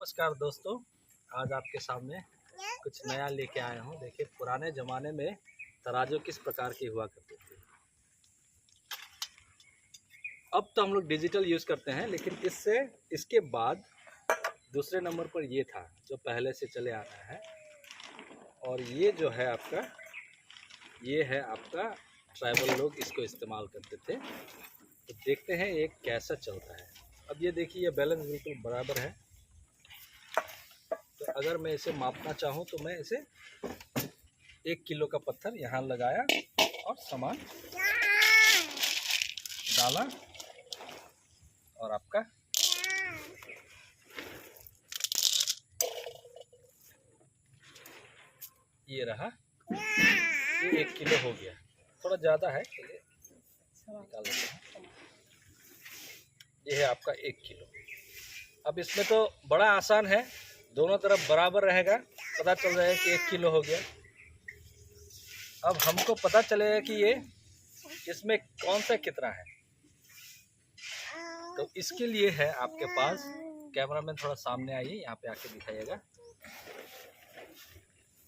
नमस्कार दोस्तों, आज आपके सामने कुछ नया लेके आया हूँ। देखिए, पुराने ज़माने में तराजू किस प्रकार की हुआ करती थी। अब तो हम लोग डिजिटल यूज़ करते हैं, लेकिन इसके बाद दूसरे नंबर पर ये था जो पहले से चले आ रहा है। और ये जो है आपका, ये है आपका ट्राइबल लोग इसको इस्तेमाल करते थे। तो देखते हैं ये कैसा चलता है। अब ये देखिए, ये बैलेंस बिल्कुल बराबर है। तो अगर मैं इसे मापना चाहूँ तो मैं इसे 1 किलो का पत्थर यहाँ लगाया और सामान डाला और आपका ये रहा, ये 1 किलो हो गया। थोड़ा ज़्यादा है, चलिए निकाल लेते हैं। ये है आपका 1 किलो। अब इसमें तो बड़ा आसान है, दोनों तरफ बराबर रहेगा, पता चल जाएगा कि 1 किलो हो गया। अब हमको पता चलेगा कि ये इसमें कौन सा कितना है। तो इसके लिए है आपके पास, कैमरामैन थोड़ा सामने आइए, यहाँ पे आके दिखाइएगा।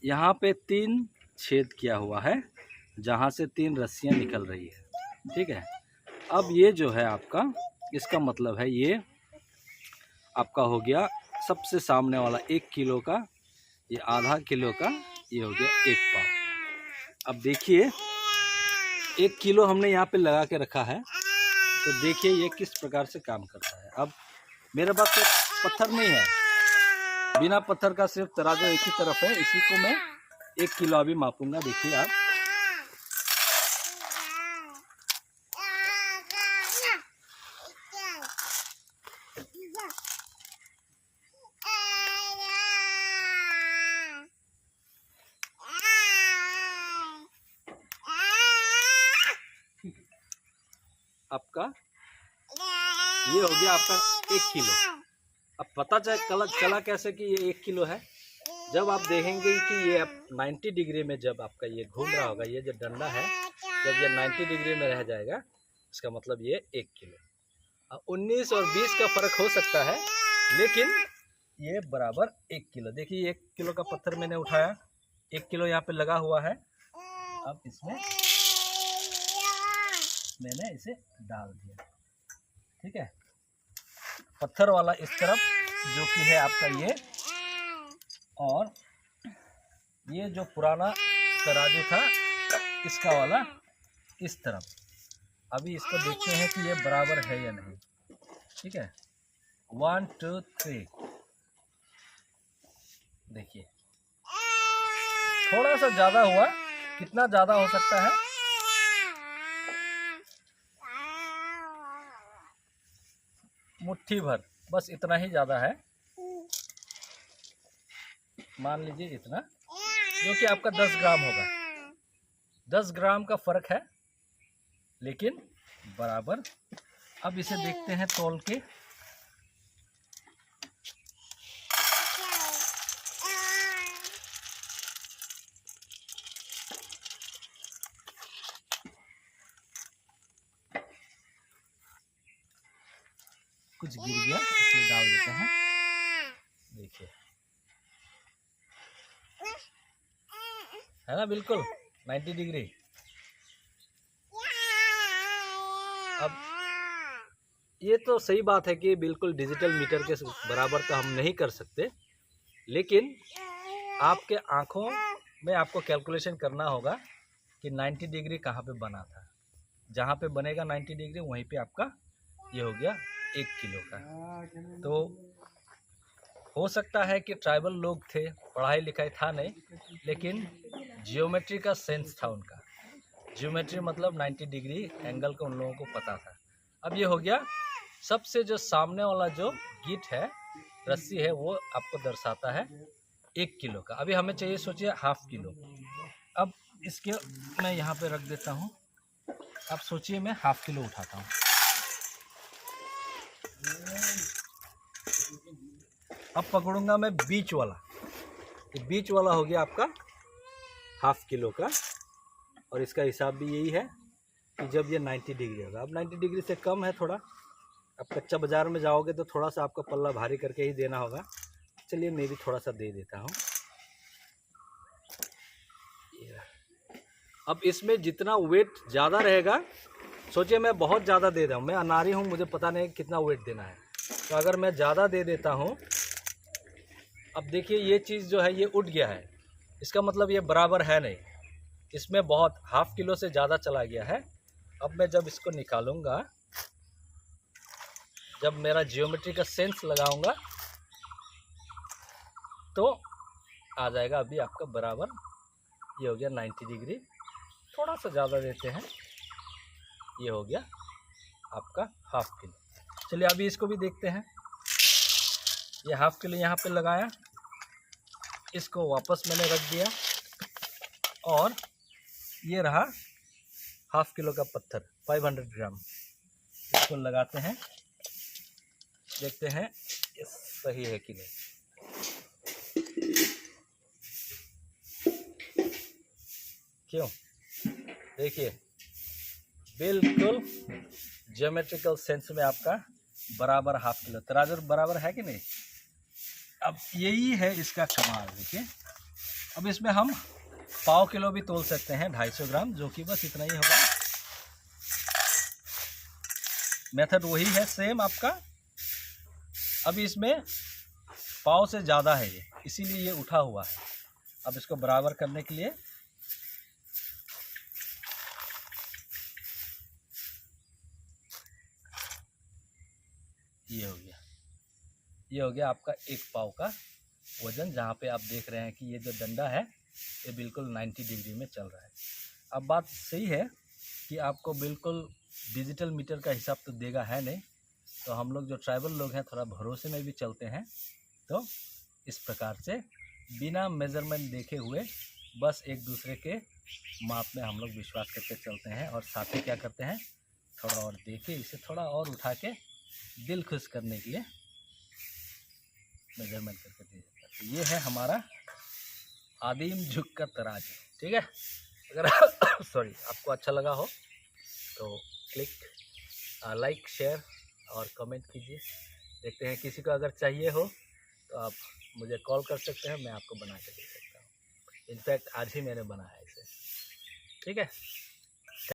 यहाँ पे 3 छेद किया हुआ है, जहाँ से 3 रस्सियाँ निकल रही है, ठीक है। अब ये जो है आपका, इसका मतलब है ये आपका हो गया सबसे सामने वाला 1 किलो का, ये आधा किलो का, ये हो गया 1 पाव। अब देखिए 1 किलो हमने यहाँ पे लगा के रखा है, तो देखिए ये किस प्रकार से काम करता है। अब मेरे पास तो पत्थर नहीं है, बिना पत्थर का सिर्फ तराजू एक ही तरफ है, इसी को मैं 1 किलो अभी मापूंगा। देखिए आप, आपका ये हो गया आपका 1 किलो। अब पता चला कैसे कि ये 1 किलो है। जब आप देखेंगे कि ये अब 90 डिग्री में जब आपका ये घूम रहा होगा, ये जो डंडा है, जब ये 90 डिग्री में रह जाएगा, इसका मतलब ये 1 किलो। अब 19 और 20 का फर्क हो सकता है, लेकिन ये बराबर 1 किलो। देखिए 1 किलो का पत्थर मैंने उठाया, 1 किलो यहाँ पे लगा हुआ है। अब इसमें मैंने इसे डाल दिया, ठीक है। पत्थर वाला इस तरफ जो कि है आपका ये, और ये जो पुराना तराजू था इसका वाला इस तरफ। अभी इसको देखते हैं कि ये बराबर है या नहीं, ठीक है। 1 2 3, देखिए थोड़ा सा ज़्यादा हुआ। कितना ज़्यादा हो सकता है? मुट्ठी भर, बस इतना ही ज़्यादा है। मान लीजिए इतना, जो कि आपका 10 ग्राम होगा। 10 ग्राम का फर्क है, लेकिन बराबर। अब इसे देखते हैं तौल के। कुछ गिर गया, इसलिए डाल देते हैं। देखिए है ना, बिल्कुल 90 डिग्री। अब ये तो सही बात है कि बिल्कुल डिजिटल मीटर के बराबर तो हम नहीं कर सकते, लेकिन आपके आँखों में आपको कैलकुलेशन करना होगा कि 90 डिग्री कहाँ पे बना था। जहाँ पे बनेगा 90 डिग्री, वहीं पे आपका ये हो गया 1 किलो का। तो हो सकता है कि ट्राइबल लोग थे, पढ़ाई लिखाई था नहीं, लेकिन जियोमेट्री का सेंस था उनका। जियोमेट्री मतलब 90 डिग्री एंगल का उन लोगों को पता था। अब ये हो गया सबसे जो सामने वाला जो गिट है, रस्सी है, वो आपको दर्शाता है 1 किलो का। अभी हमें चाहिए, सोचिए, हाफ किलो। अब इसके मैं यहाँ पे रख देता हूँ। अब सोचिए मैं हाफ किलो उठाता हूँ। अब पकड़ूंगा मैं बीच वाला, तो बीच वाला हो गया आपका हाफ किलो का। और इसका हिसाब भी यही है कि जब ये 90 डिग्री होगा। अब 90 डिग्री से कम है थोड़ा। अब कच्चा बाज़ार में जाओगे तो थोड़ा सा आपका पल्ला भारी करके ही देना होगा। चलिए मैं भी थोड़ा सा दे देता हूँ। अब इसमें जितना वेट ज़्यादा रहेगा, सोचिए मैं बहुत ज़्यादा दे रहा हूँ, मैं अनारी हूँ, मुझे पता नहीं कितना वेट देना है, तो अगर मैं ज़्यादा दे देता हूँ, अब देखिए ये चीज़ जो है ये उठ गया है, इसका मतलब ये बराबर है नहीं, इसमें बहुत ½ किलो से ज़्यादा चला गया है। अब मैं जब इसको निकालूंगा, जब मेरा जियोमेट्री का सेंस लगाऊंगा तो आ जाएगा। अभी आपका बराबर ये हो गया 90 डिग्री, थोड़ा सा ज़्यादा देते हैं, ये हो गया आपका ½ किलो। चलिए अभी इसको भी देखते हैं। ये ½ किलो यहाँ पे लगाया, इसको वापस मैंने रख दिया और ये रहा ½ किलो का पत्थर 500 ग्राम, इसको लगाते हैं, देखते हैं ये सही है कि नहीं। क्यों, देखिए बिल्कुल ज्योमेट्रिकल सेंस में आपका बराबर ½ किलो, तराजू बराबर है कि नहीं। अब यही है इसका कमाल। देखिए अब इसमें हम ½ किलो भी तोल सकते हैं, 250 ग्राम, जो कि बस इतना ही होगा। मेथड वही है सेम आपका। अब इसमें ½ से ज़्यादा है ये, इसीलिए ये उठा हुआ है। अब इसको बराबर करने के लिए ये हो गया आपका 1 पाव का वज़न, जहाँ पे आप देख रहे हैं कि ये जो डंडा है ये बिल्कुल 90 डिग्री में चल रहा है। अब बात सही है कि आपको बिल्कुल डिजिटल मीटर का हिसाब तो देगा है नहीं, तो हम लोग जो ट्राइबल लोग हैं थोड़ा भरोसे में भी चलते हैं। तो इस प्रकार से बिना मेज़रमेंट देखे हुए बस एक दूसरे के माप में हम लोग विश्वास करके चलते हैं, और साथ ही क्या करते हैं, थोड़ा और देखे, इसे थोड़ा और उठा के दिल खुश करने के लिए मेजरमेंट करके दिया जाता है। तो ये है हमारा आदिम युग का तराजू। ठीक है, अगर सॉरी आपको अच्छा लगा हो तो लाइक शेयर और कमेंट कीजिए। देखते हैं किसी को अगर चाहिए हो तो आप मुझे कॉल कर सकते हैं, मैं आपको बना के दे सकता हूँ। इनफैक्ट आज ही मैंने बनाया है इसे। ठीक है।